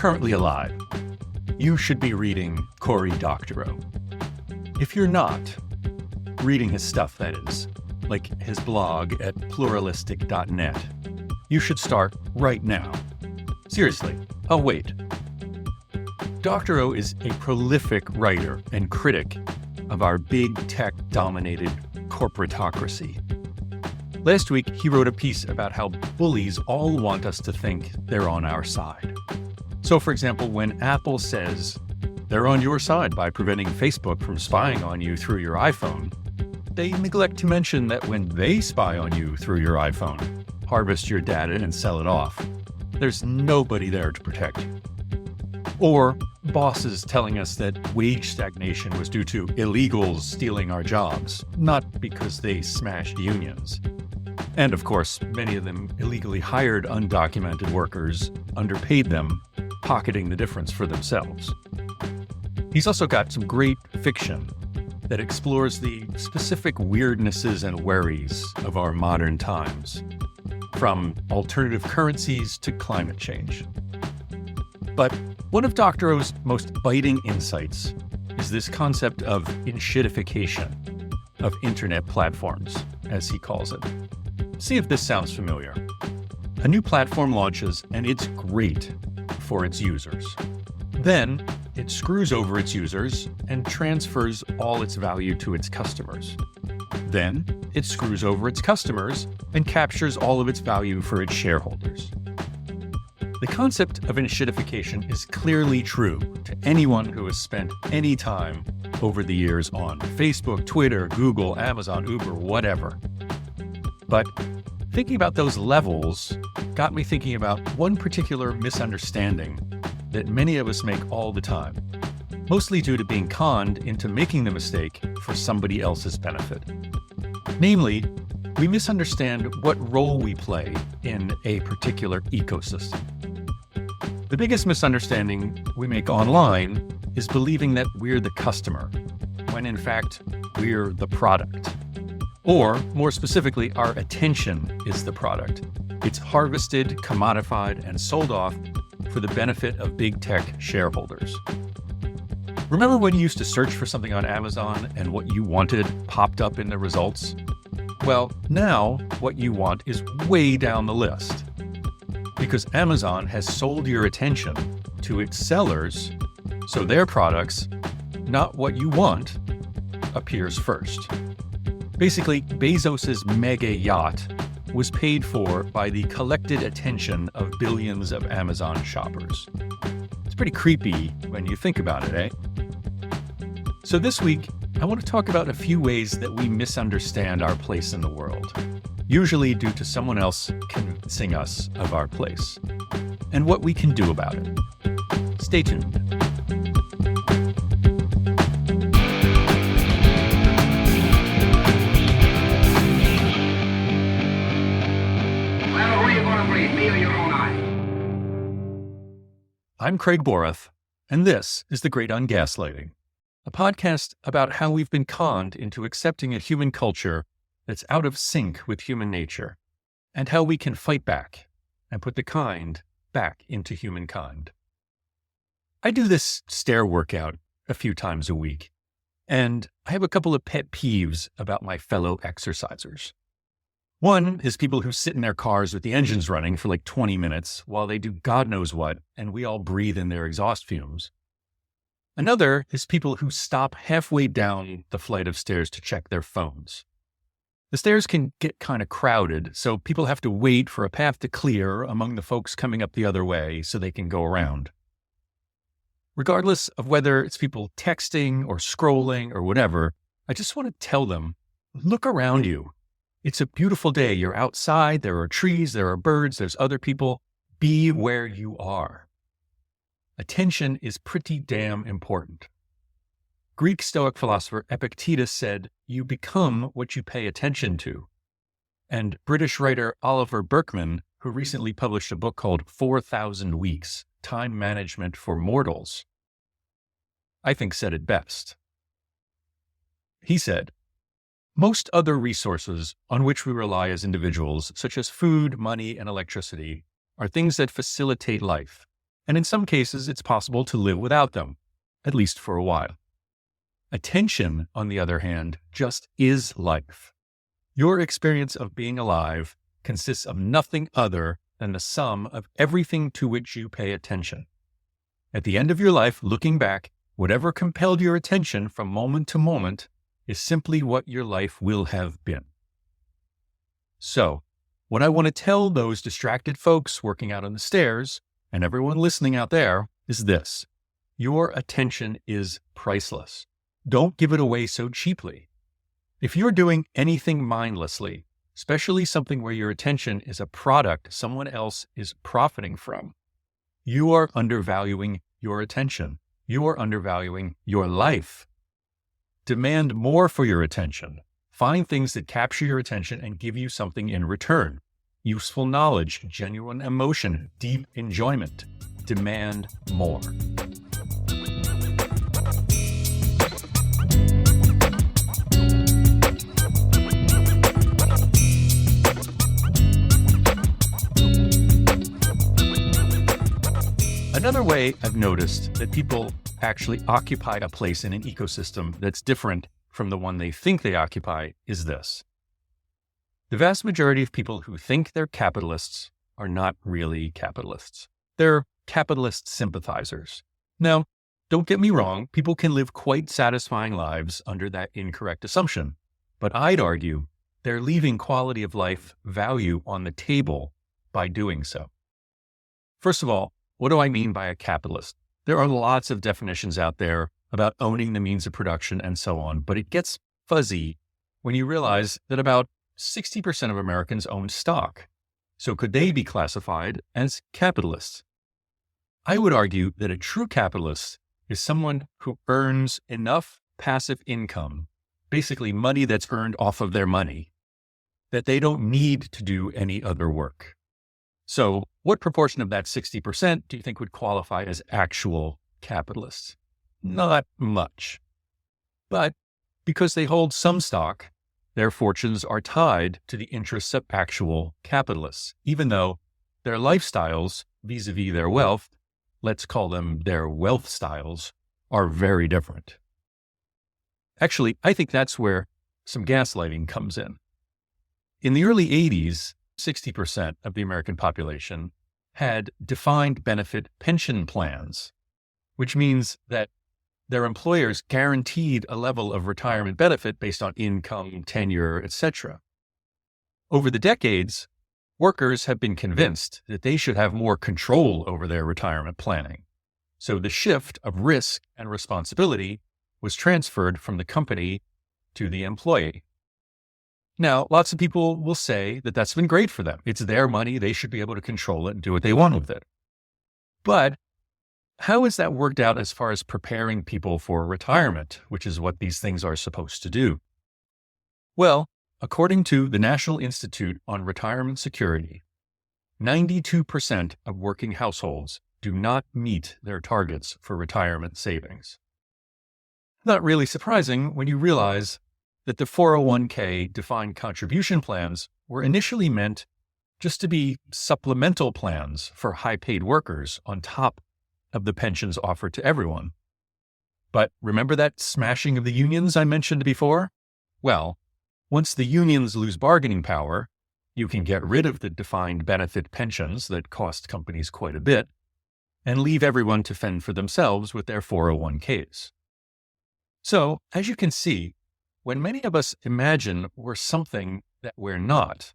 currently alive, you should be reading Cory Doctorow. If you're not, reading his stuff, that is, like his blog at pluralistic.net, you should start right now. Seriously, I'll wait. Doctorow is a prolific writer and critic of our big tech-dominated corporatocracy. Last week, he wrote a piece about how bullies all want us to think they're on our side. So, for example, when Apple says they're on your side by preventing Facebook from spying on you through your iPhone, they neglect to mention that when they spy on you through your iPhone, harvest your data and sell it off, there's nobody there to protect you. Or bosses telling us that wage stagnation was due to illegals stealing our jobs, not because they smashed unions. And of course, many of them illegally hired undocumented workers, underpaid them, pocketing the difference for themselves. He's also got some great fiction that explores the specific weirdnesses and worries of our modern times, from alternative currencies to climate change. But one of Doctorow's most biting insights is this concept of enshittification of internet platforms, as he calls it. See if this sounds familiar. A new platform launches and it's great for its users. Then it screws over its users and transfers all its value to its customers. Then it screws over its customers and captures all of its value for its shareholders. The concept of enshittification is clearly true to anyone who has spent any time over the years on Facebook, Twitter, Google, Amazon, Uber, whatever. But thinking about those levels got me thinking about one particular misunderstanding that many of us make all the time, mostly due to being conned into making the mistake for somebody else's benefit. Namely, we misunderstand what role we play in a particular ecosystem. The biggest misunderstanding we make online is believing that we're the customer, when in fact, we're the product. Or, more specifically, our attention is the product. It's harvested, commodified, and sold off for the benefit of big tech shareholders. Remember when you used to search for something on Amazon and what you wanted popped up in the results? Well, now what you want is way down the list, because Amazon has sold your attention to its sellers, so their products, not what you want, appears first. Basically, Bezos's mega yacht was paid for by the collected attention of billions of Amazon shoppers. It's pretty creepy when you think about it, eh? So this week, I want to talk about a few ways that we misunderstand our place in the world, usually due to someone else convincing us of our place, and what we can do about it. Stay tuned. I'm Craig Borath, and this is The Great Ungaslighting, a podcast about how we've been conned into accepting a human culture that's out of sync with human nature, and how we can fight back and put the kind back into humankind. I do this stair workout a few times a week, and I have a couple of pet peeves about my fellow exercisers. One is people who sit in their cars with the engines running for like 20 minutes while they do God knows what, and we all breathe in their exhaust fumes. Another is people who stop halfway down the flight of stairs to check their phones. The stairs can get kind of crowded, so people have to wait for a path to clear among the folks coming up the other way so they can go around. Regardless of whether it's people texting or scrolling or whatever, I just want to tell them, look around you. It's a beautiful day. You're outside. There are trees. There are birds. There's other people. Be where you are. Attention is pretty damn important. Greek Stoic philosopher Epictetus said, "You become what you pay attention to." And British writer Oliver Burkeman, who recently published a book called 4,000 Weeks, Time Management for Mortals, I think said it best. He said, "Most other resources on which we rely as individuals, such as food, money, and electricity, are things that facilitate life and in some cases, it's possible to live without them, at least for a while. Attention, on the other hand, just is life. Your experience of being alive consists of nothing other than the sum of everything to which you pay attention. At the end of your life, looking back, whatever compelled your attention from moment to moment is simply what your life will have been. So, what I want to tell those distracted folks working out on the stairs and everyone listening out there is this: your attention is priceless. Don't give it away so cheaply. If you're doing anything mindlessly, especially something where your attention is a product someone else is profiting from, you are undervaluing your attention. You are undervaluing your life. Demand more for your attention. Find things that capture your attention and give you something in return. Useful knowledge, genuine emotion, deep enjoyment. Demand more. Another way I've noticed that people actually occupy a place in an ecosystem that's different from the one they think they occupy is this. The vast majority of people who think they're capitalists are not really capitalists. They're capitalist sympathizers. Now, don't get me wrong, people can live quite satisfying lives under that incorrect assumption, but I'd argue they're leaving quality of life value on the table by doing so. First of all, what do I mean by a capitalist? There are lots of definitions out there about owning the means of production and so on, but it gets fuzzy when you realize that about 60% of Americans own stock. So could they be classified as capitalists? I would argue that a true capitalist is someone who earns enough passive income, basically money that's earned off of their money, that they don't need to do any other work. So what proportion of that 60% do you think would qualify as actual capitalists? Not much. But because they hold some stock, their fortunes are tied to the interests of actual capitalists, even though their lifestyles vis-a-vis their wealth, let's call them their wealth styles, are very different. Actually, I think that's where some gaslighting comes in. In the early 80s, 60% of the American population had defined benefit pension plans, which means that their employers guaranteed a level of retirement benefit based on income, tenure, etc. Over the decades, workers have been convinced that they should have more control over their retirement planning. So the shift of risk and responsibility was transferred from the company to the employee. Now, lots of people will say that that's been great for them. It's their money. They should be able to control it and do what they want with it. But how has that worked out as far as preparing people for retirement, which is what these things are supposed to do? Well, according to the National Institute on Retirement Security, 92% of working households do not meet their targets for retirement savings. Not really surprising when you realize that the 401k defined contribution plans were initially meant just to be supplemental plans for high-paid workers on top of the pensions offered to everyone. But remember that smashing of the unions I mentioned before? Well, once the unions lose bargaining power, you can get rid of the defined benefit pensions that cost companies quite a bit and leave everyone to fend for themselves with their 401ks. So, as you can see, when many of us imagine we're something that we're not,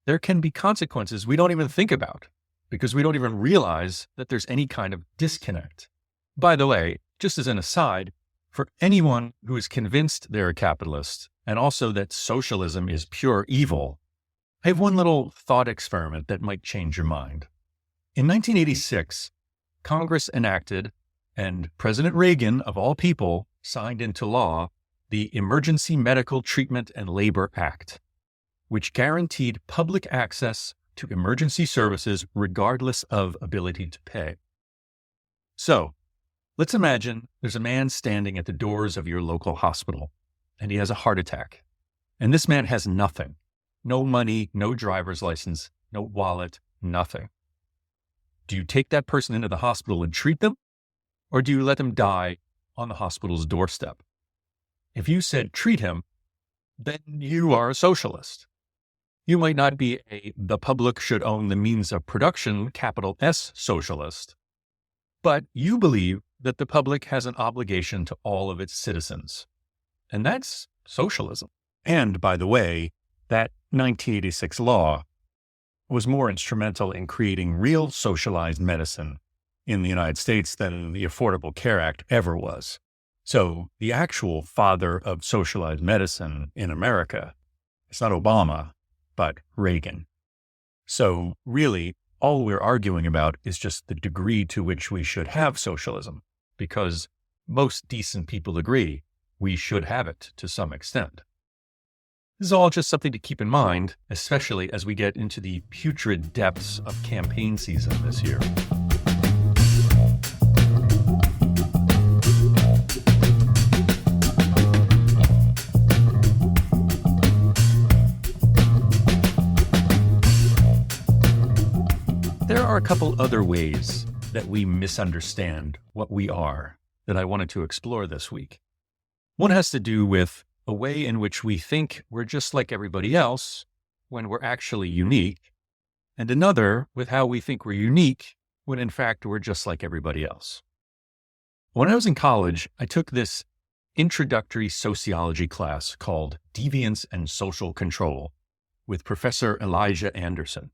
there can be consequences we don't even think about because we don't even realize that there's any kind of disconnect. By the way, just as an aside, for anyone who is convinced they're a capitalist and also that socialism is pure evil, I have one little thought experiment that might change your mind. In 1986, Congress enacted, and President Reagan, of all people, signed into law, the Emergency Medical Treatment and Labor Act, which guaranteed public access to emergency services regardless of ability to pay. So, let's imagine there's a man standing at the doors of your local hospital, and he has a heart attack. And this man has nothing. No money, no driver's license, no wallet, nothing. Do you take that person into the hospital and treat them? Or do you let them die on the hospital's doorstep? If you said treat him, then you are a socialist. You might not be the public should own the means of production, capital S socialist, but you believe that the public has an obligation to all of its citizens. And that's socialism. And by the way, that 1986 law was more instrumental in creating real socialized medicine in the United States than the Affordable Care Act ever was. So the actual father of socialized medicine in America, it's not Obama, but Reagan. So really, all we're arguing about is just the degree to which we should have socialism, because most decent people agree we should have it to some extent. This is all just something to keep in mind, especially as we get into the putrid depths of campaign season this year. There are a couple other ways that we misunderstand what we are that I wanted to explore this week. One has to do with a way in which we think we're just like everybody else when we're actually unique, and another with how we think we're unique when in fact we're just like everybody else. When I was in college, I took this introductory sociology class called Deviance and Social Control with Professor Elijah Anderson.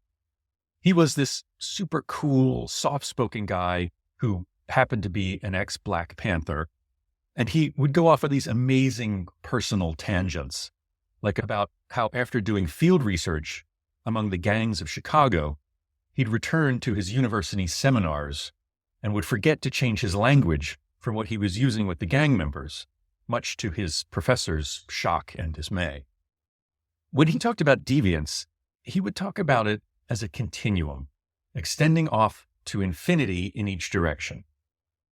He was this super cool, soft-spoken guy who happened to be an ex-Black Panther. And he would go off on these amazing personal tangents, like about how after doing field research among the gangs of Chicago, he'd return to his university seminars and would forget to change his language from what he was using with the gang members, much to his professors' shock and dismay. When he talked about deviance, he would talk about it as a continuum, extending off to infinity in each direction.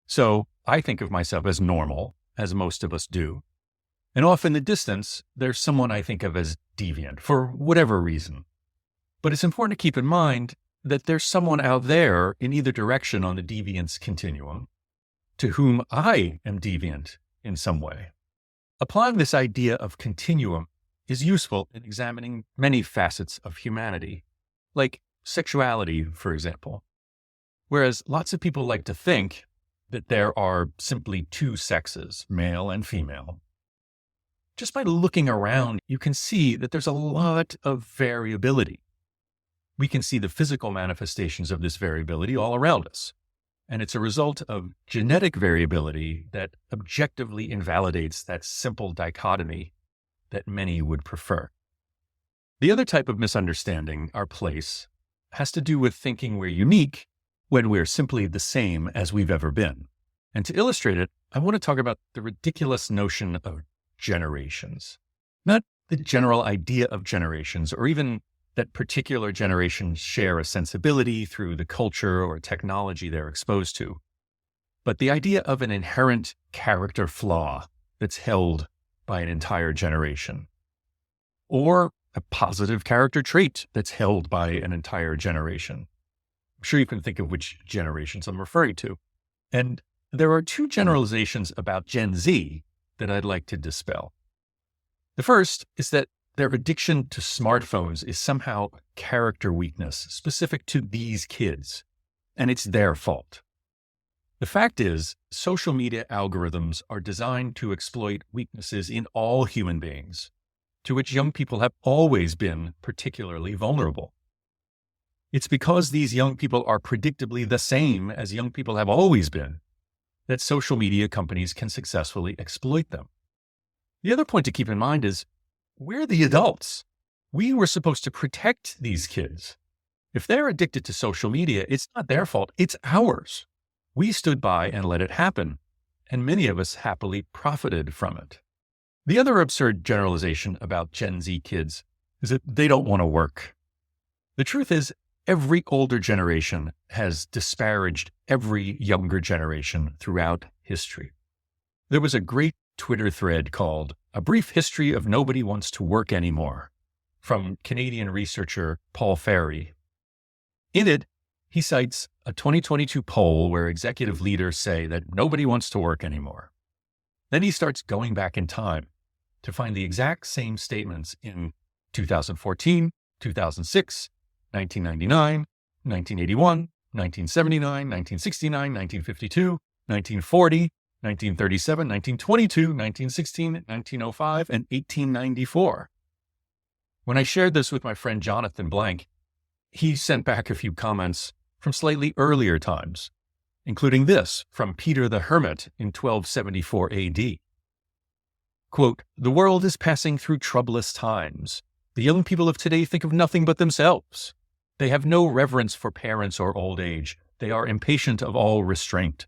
So I think of myself as normal, as most of us do. And off in the distance, there's someone I think of as deviant for whatever reason. But it's important to keep in mind that there's someone out there in either direction on the deviance continuum to whom I am deviant in some way. Applying this idea of continuum is useful in examining many facets of humanity, like sexuality, for example. Whereas lots of people like to think that there are simply two sexes, male and female. Just by looking around, you can see that there's a lot of variability. We can see the physical manifestations of this variability all around us. And it's a result of genetic variability that objectively invalidates that simple dichotomy that many would prefer. The other type of misunderstanding our place has to do with thinking we're unique when we're simply the same as we've ever been. And to illustrate it, I want to talk about the ridiculous notion of generations. Not the general idea of generations, or even that particular generations share a sensibility through the culture or technology they're exposed to, but the idea of an inherent character flaw that's held by an entire generation, or a positive character trait that's held by an entire generation. I'm sure you can think of which generations I'm referring to. And there are two generalizations about Gen Z that I'd like to dispel. The first is that their addiction to smartphones is somehow a character weakness specific to these kids, and it's their fault. The fact is, social media algorithms are designed to exploit weaknesses in all human beings, to which young people have always been particularly vulnerable. It's because these young people are predictably the same as young people have always been that social media companies can successfully exploit them. The other point to keep in mind is we're the adults. We were supposed to protect these kids. If they're addicted to social media, it's not their fault, it's ours. We stood by and let it happen, and many of us happily profited from it. The other absurd generalization about Gen Z kids is that they don't want to work. The truth is, every older generation has disparaged every younger generation throughout history. There was a great Twitter thread called A Brief History of Nobody Wants to Work Anymore from Canadian researcher Paul Ferry. In it, he cites a 2022 poll where executive leaders say that nobody wants to work anymore. Then he starts going back in time to find the exact same statements in 2014, 2006, 1999, 1981, 1979, 1969, 1952, 1940, 1937, 1922, 1916, 1905, and 1894. When I shared this with my friend Jonathan Blank, he sent back a few comments from slightly earlier times, including this from Peter the Hermit in 1274 AD. Quote, "The world is passing through troublous times. The young people of today think of nothing but themselves. They have no reverence for parents or old age. They are impatient of all restraint."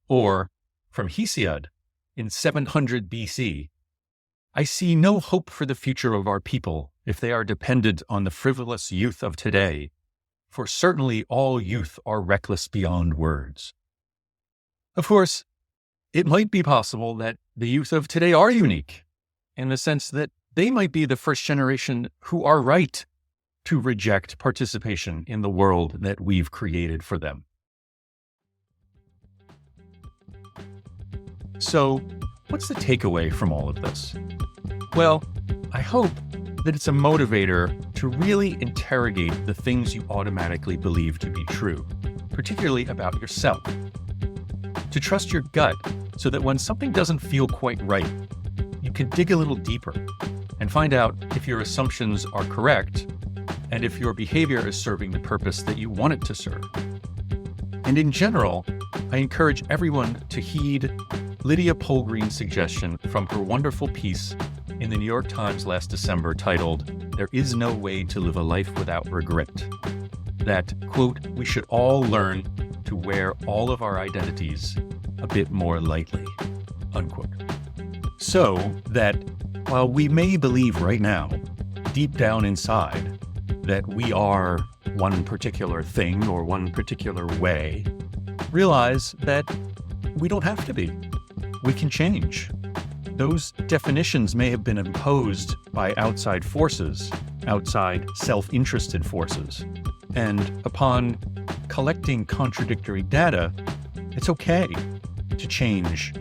Or from Hesiod in 700 BC, "I see no hope for the future of our people if they are dependent on the frivolous youth of today, for certainly all youth are reckless beyond words." Of course, it might be possible that the youth of today are unique in the sense that they might be the first generation who are right to reject participation in the world that we've created for them. So, what's the takeaway from all of this? Well, I hope that it's a motivator to really interrogate the things you automatically believe to be true, particularly about yourself. To trust your gut so that when something doesn't feel quite right, you can dig a little deeper and find out if your assumptions are correct and if your behavior is serving the purpose that you want it to serve. And in general, I encourage everyone to heed Lydia Polgreen's suggestion from her wonderful piece in the New York Times last December titled, "There is no way to live a life without regret." That, quote, "we should all learn to wear all of our identities a bit more lightly," unquote. So that while we may believe right now, deep down inside, that we are one particular thing or one particular way, realize that we don't have to be. We can change. Those definitions may have been imposed by outside forces, outside self-interested forces. And upon collecting contradictory data, it's okay to change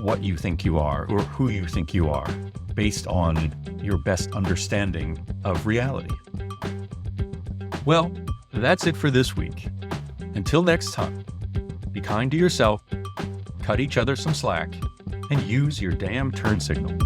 what you think you are or who you think you are based on your best understanding of reality. Well, that's it for this week. Until next time, be kind to yourself, cut each other some slack, and use your damn turn signal.